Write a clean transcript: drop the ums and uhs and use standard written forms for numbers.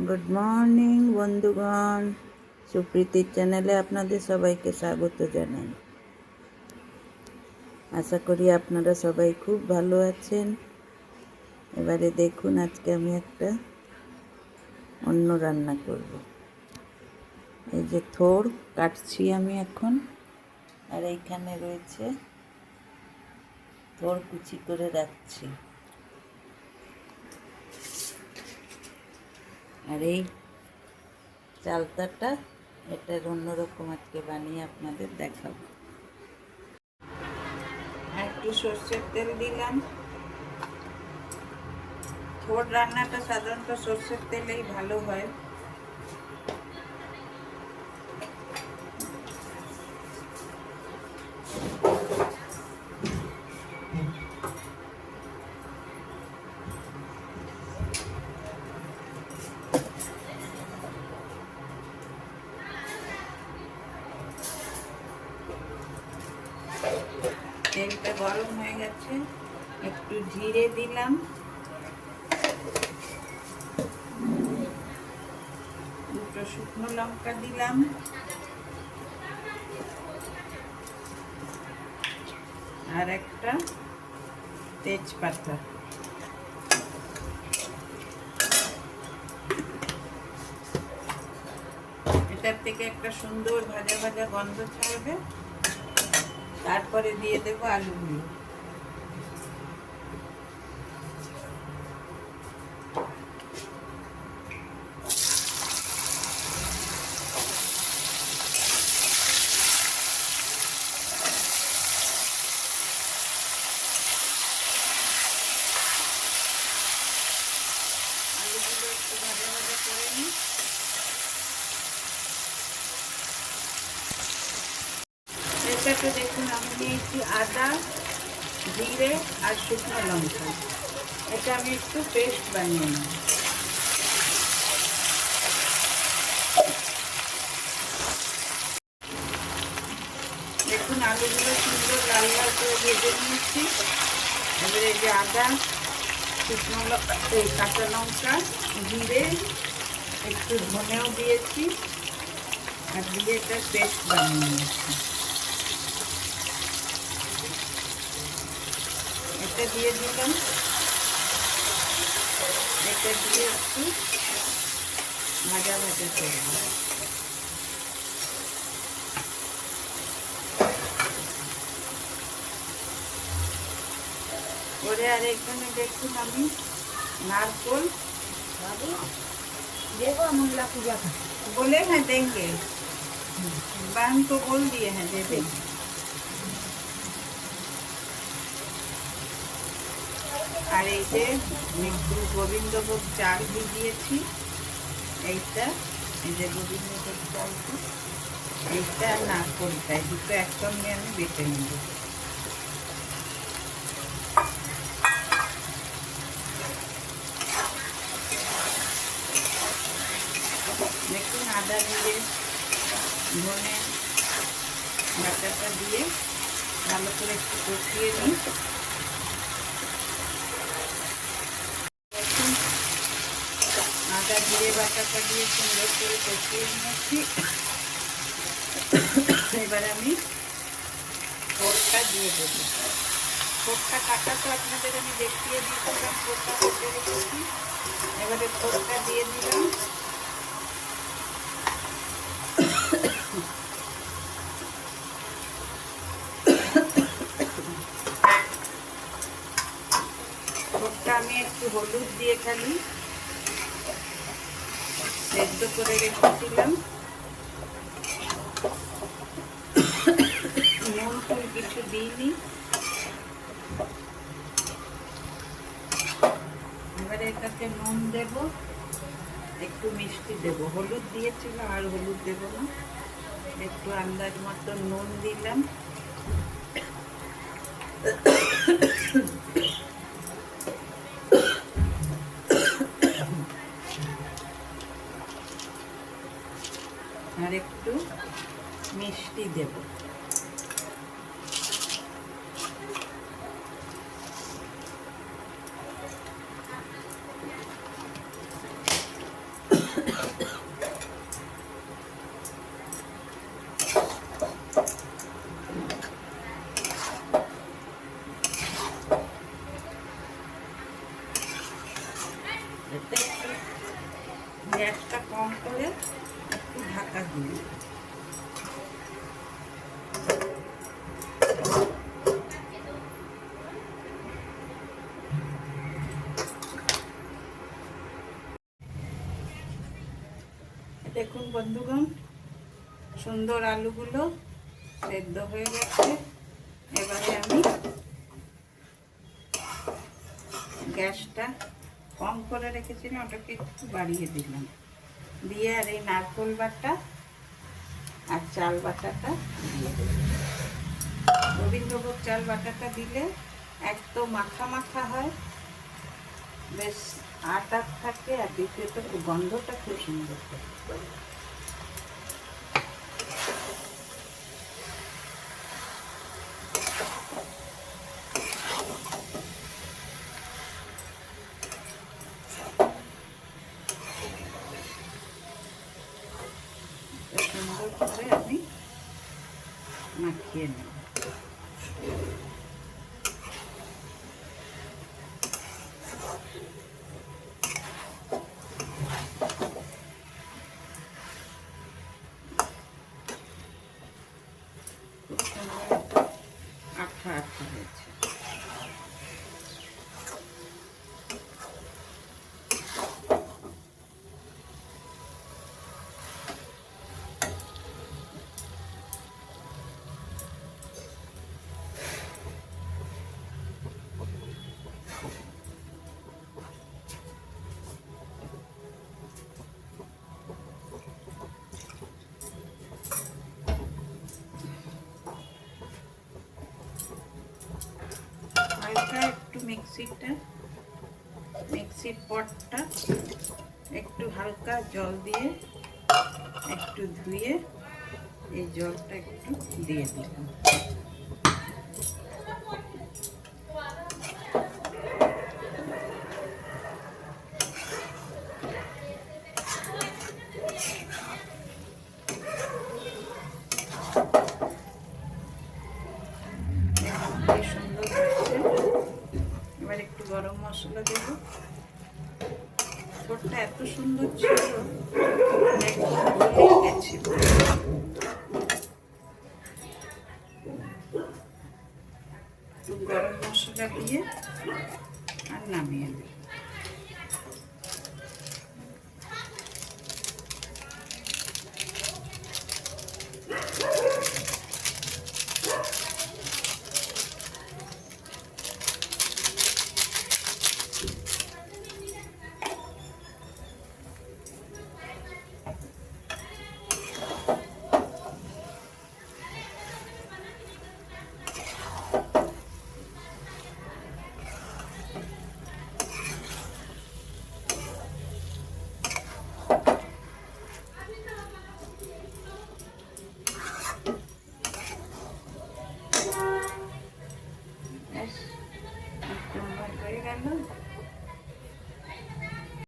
Good morning বন্ধুগণ, সুপ্রীতির চ্যানেলে আপনাদের সবাইকে স্বাগত জানাই। আশা করি আপনারা সবাই খুব ভালো আছেন। এবারে দেখুন, আজকে আমি একটা অন্য রান্না করব। এই যে থোড় কাটছি আমি এখন, আর এইখানে রয়েছে থোড় কুচি করে রাখছি। আর এই চালতাটা, এটার অন্যরকম আজকে বানিয়ে আপনাদের দেখাবো। একটু সর্ষের তেল দিলাম। থোড় রান্নাটা সাধারণত সর্ষের তেলেই ভালো হয়। তেলটা গরম হয়ে গেছে, একটু জিরে দিলাম, দুটো শুকনো লঙ্কা দিলাম, আর একটা তেজপাতা। এটার থেকে একটা সুন্দর ভাজা ভাজা গন্ধ ছাড়বে। তারপরে দিয়ে দেবো আলুগুলো। আলুগুলো একটু ভাজা ভাজা করে নিই। এটাতে দেখুন আমি নিয়েছি আদা, জিরে আর শুকনো লঙ্কা। এটা আমি একটু পেস্ট বানিয়ে নিই। দেখুন আলুগুলো সুন্দর লাল লাল করে ভেজে নিয়েছি। এবারে এই যে আদা, শুকনো লঙ্কা, কাঁচা লঙ্কা, জিরে, একটু ধনেও দিয়েছি, আর দিয়ে এটা পেস্ট বানিয়ে নিয়েছি। এটা দিয়ে দিলাম। এটা দিয়ে একটু ভাজা ভাজা করব। করে আর এখানে দেখুন আমি नारकोल देखो मंगला पूजा का बोले हैं देंगे, बहन को बोल दिए हैं दे देंगे। আর এই যে একটু গোবিন্দভোগ চাল ভিজিয়েছি, এইটা এই যে গোবিন্দভোগ চালটা, এইটা আর নারকোলটা, এই দুটো একসঙ্গে আমি বেটে নেব। দেখুন আদা জিরে ধনে বাটাটা দিয়ে ভালো করে একটু কষিয়ে নিই। আদা জিরে বাটাটা দিয়ে সুন্দর করে কষিয়ে নিয়েছি। এবার আমি পোরটা দিয়ে দেবো। পোরটা কাটা তো আপনাদের আমি দেখিয়ে দিয়েছিলাম, পোরটা কেটে রেখেছি। এবারে পোরটা দিয়ে দিলাম। পোরটা আমি একটু হলুদ দিয়ে খালি সেদ্ধ করে রেখেছিলাম। নুন টুন কিছু দিইনি। এবারে এটাতে নুন দেব, একটু মিষ্টি দেব। হলুদ দিয়েছিল, আর হলুদ দেব না, একটু আন্দাজ মতো নুন দিলাম। আর একটু মিষ্টি দেব। এতে একটু গ্যাসটা কম করে একটু ঢাকা দিয়ে দেখুন বন্ধুগণ, সুন্দর আলুগুলো সেদ্ধ হয়ে গেছে। এবারে আমি গ্যাসটা কম করে রেখেছিলাম, ওটাকে একটু বাড়িয়ে দিলাম, দিয়ে আর এই নারকেল বাটা আর চাল বাটাটা দিয়ে দিলাম। গোবিন্দভোগ চাল বাটাটা দিলে একদম মাখা মাখা হয়, বেশ আট থাকে, আর দ্বিতীয়ত গন্ধটা খুব সুন্দর থাকে। সুন্দর করে আমি মাখিয়ে নেব। খুব সুন্দর আঠা আঠা হয়েছে। হালকা একটু মিক্সির পটটা একটু হালকা জল দিয়ে একটু ধুয়ে এই জলটা একটু দিয়ে দিলাম। সুন্দর হচ্ছে। এবার একটু গরম মশলা দেব। ঠোঁটটা এত সুন্দর ছিল, একদম গলে গেছিল।